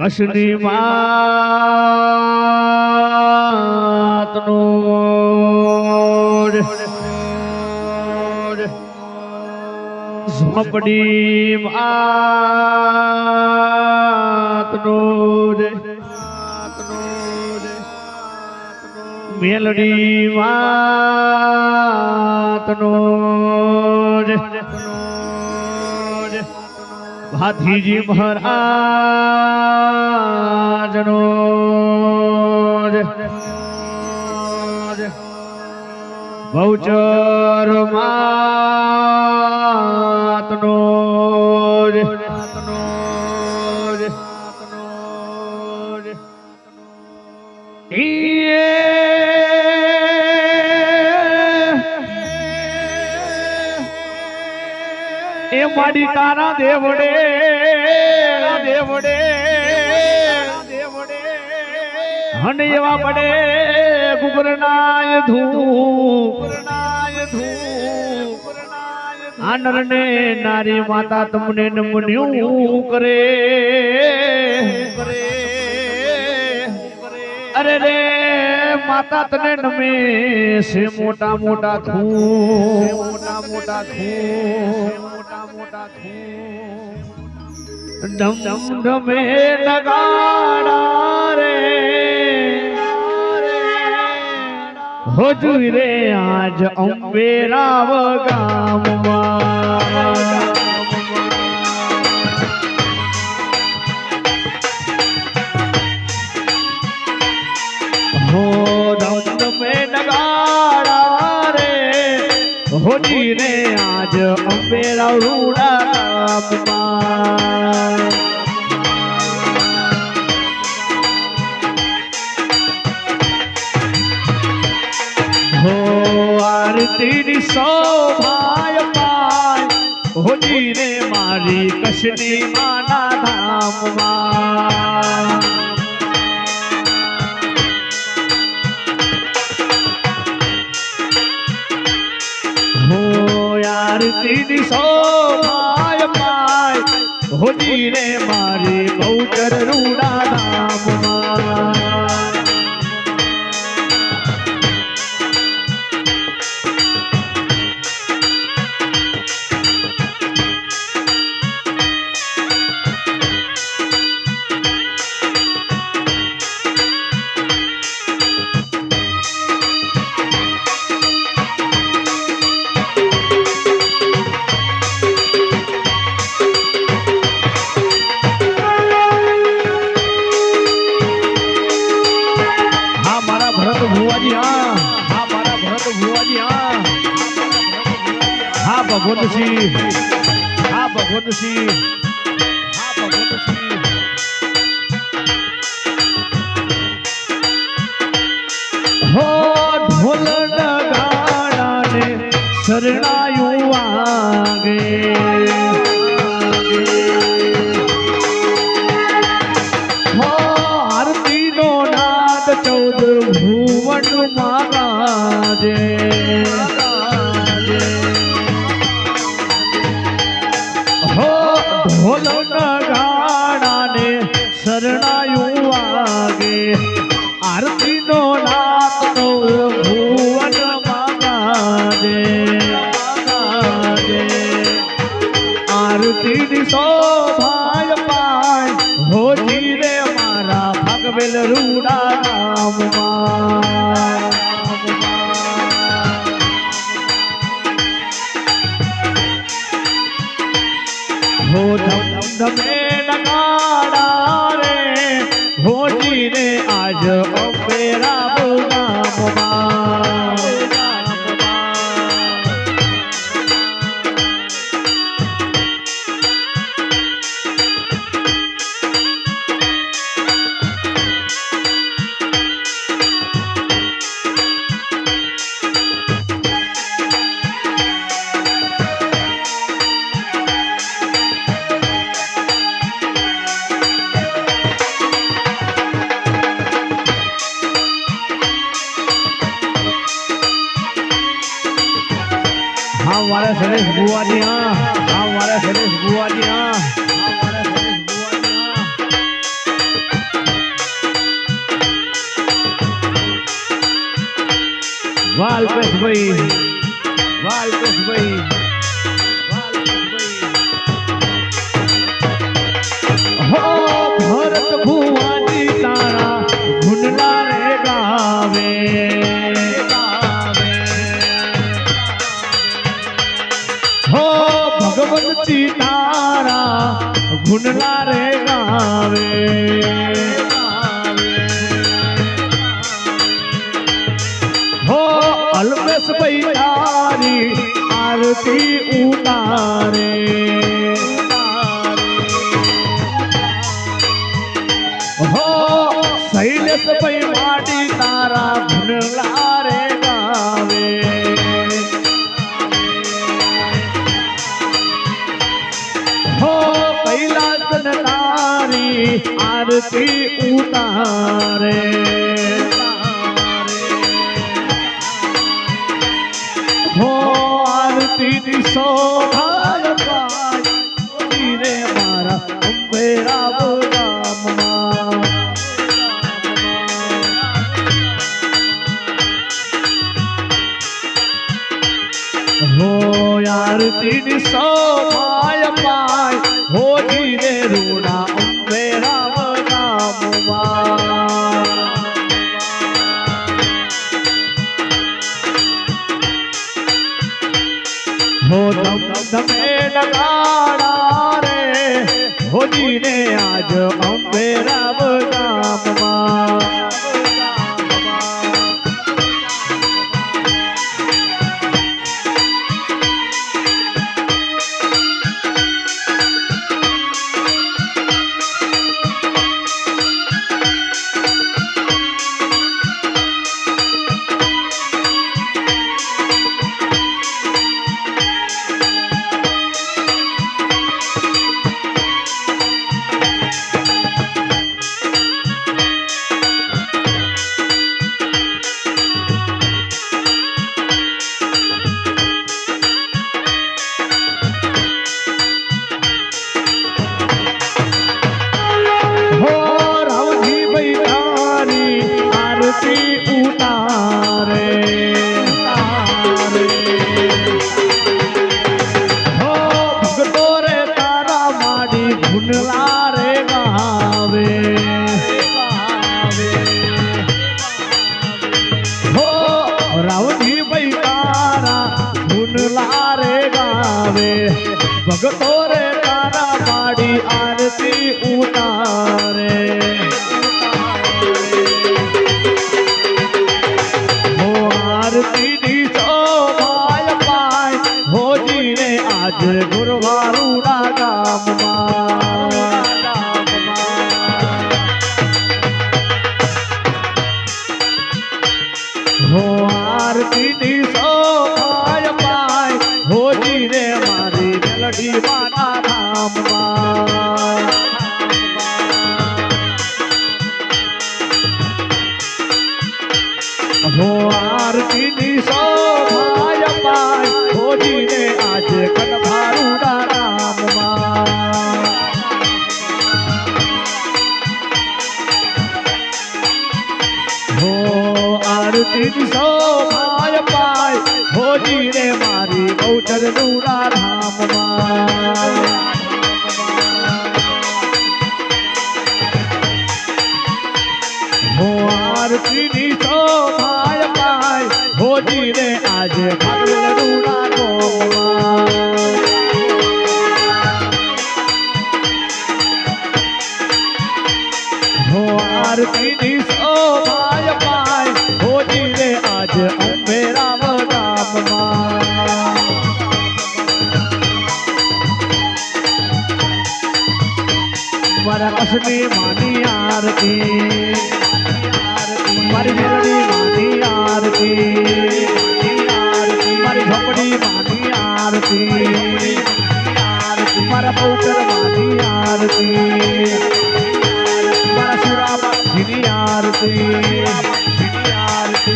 કશની માતનો ઝોપડી માતનો મેલડી માતનો હાથીજી મહારાજનો બહુચર માતનો એ માડી તારા દેવડે દેવડે દેવડે હન એવા પડે ગુગરનાય ધૂપ આનર ને નારી માતા તમને નમન્યું કરે અરે રે માતા તને નમે છે મોટા મોટા ખૂબ મોટા મોટા ખૂબ ડમ ડમ ડમે નગાડા રે હો જોઈ રે આજ અંબે રાવ ગામમાં હો ડમ ડમે નગાડા રે હો જોઈ રે આજ અંબે રાવ રૂડા ગામમાં હો આરતીની શોભાય પાય હોજી રે મારી કશની માના ધામમાં હો આરતીની શોભાય પાય હોજી રે મારી બહુચર રૂડા ધામમાં ભગવતસિંહ હા ભગવતસિંહ હા ભગવતસિંહ હો ઢોલ નગાડાને શરણાયું વાગે હો આરતીનો નાદ 14 ભુવનમાં ગાજે ઢોલ નગાડાને શરણાયું વાગે આરતીનો નાદનો ભુવનમાં ગાજે આરતીની શોભાય પાય હોજી રે મારા ભાગવેલ રૂડા ગામમાં હો ધમ ધમે નગાડા રે હોજી રે આજ અંબે રાવ ગામમાં हमारे सरेश बुआ जी हाँ हमारे सरेश बुआ जी हाँ हमारे सरेश बुआ जी हाँ વાલકેશભાઈ હો ભરત ભુવાની તારા ગુણલા રે ગાવે હો ભગવંતી તારા ગુણલા રે ગાવે હો અલ્પેશ ભાઈ તારી આરતી ઉતારે હો શૈલેષ ભાઈ માડી તારા ગુણલા રે ગાવે હો કૈલાસન તારી આરતી ઉતારે હો આરતી ની શોભાય પાઈ રે મારા અંબે રાવ ગામમાં હો આરતી ની શોભાય પાય હોજી રે રૂડા અંબે રાવ ગામમાં હો ધમ ધમે ડગાડા રે હોજી ને આજ અંબે રાવ ગામમાં ભગતો રે તારા માડી આરતી ઉતારે હો આરતી ની શોભાય પાય હોજી ને આજ ગુરવારુડા ગામમાં હો આરતી ની શોભાય પાય હોજી રે મારી મેલડી માના ધામમાં હો આરતી ની શોભાય પાય હોજી ને આજે કનભારુડા ગામમાં હો આરતી ની શોભાય પાય હોજી રે મારી બહુચર રૂડા ધામમાં હો આરતી ની શોભાય પાય હોજી રે આજે ભાગવેલ રૂડા ગામમાં હો આરતી ની શોભાય પાય હોજી રે આજે અંબે રાવ ગામમાં મારા કસની માની આરતી મારી મેલડી માની આરતી મારી ઝોપડી માની આરતી મારા પૌત્ર માની આરતી મારા સુરાબાની આરતી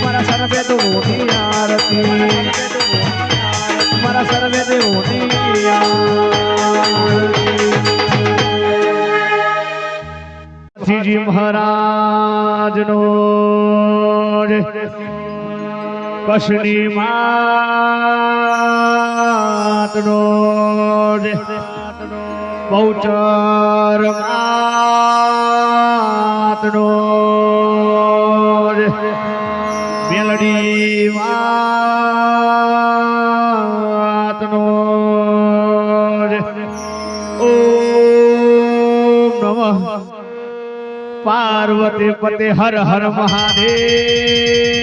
મારા સર્વે દેવોની આરતી મારા સર્વે દેવોની આરતી મહારાજ નો કશની માતનો બહુચર માતનો મેલડી માતનો ઓમ નમઃ પાર્વતી પતે હર હર મહાદેવ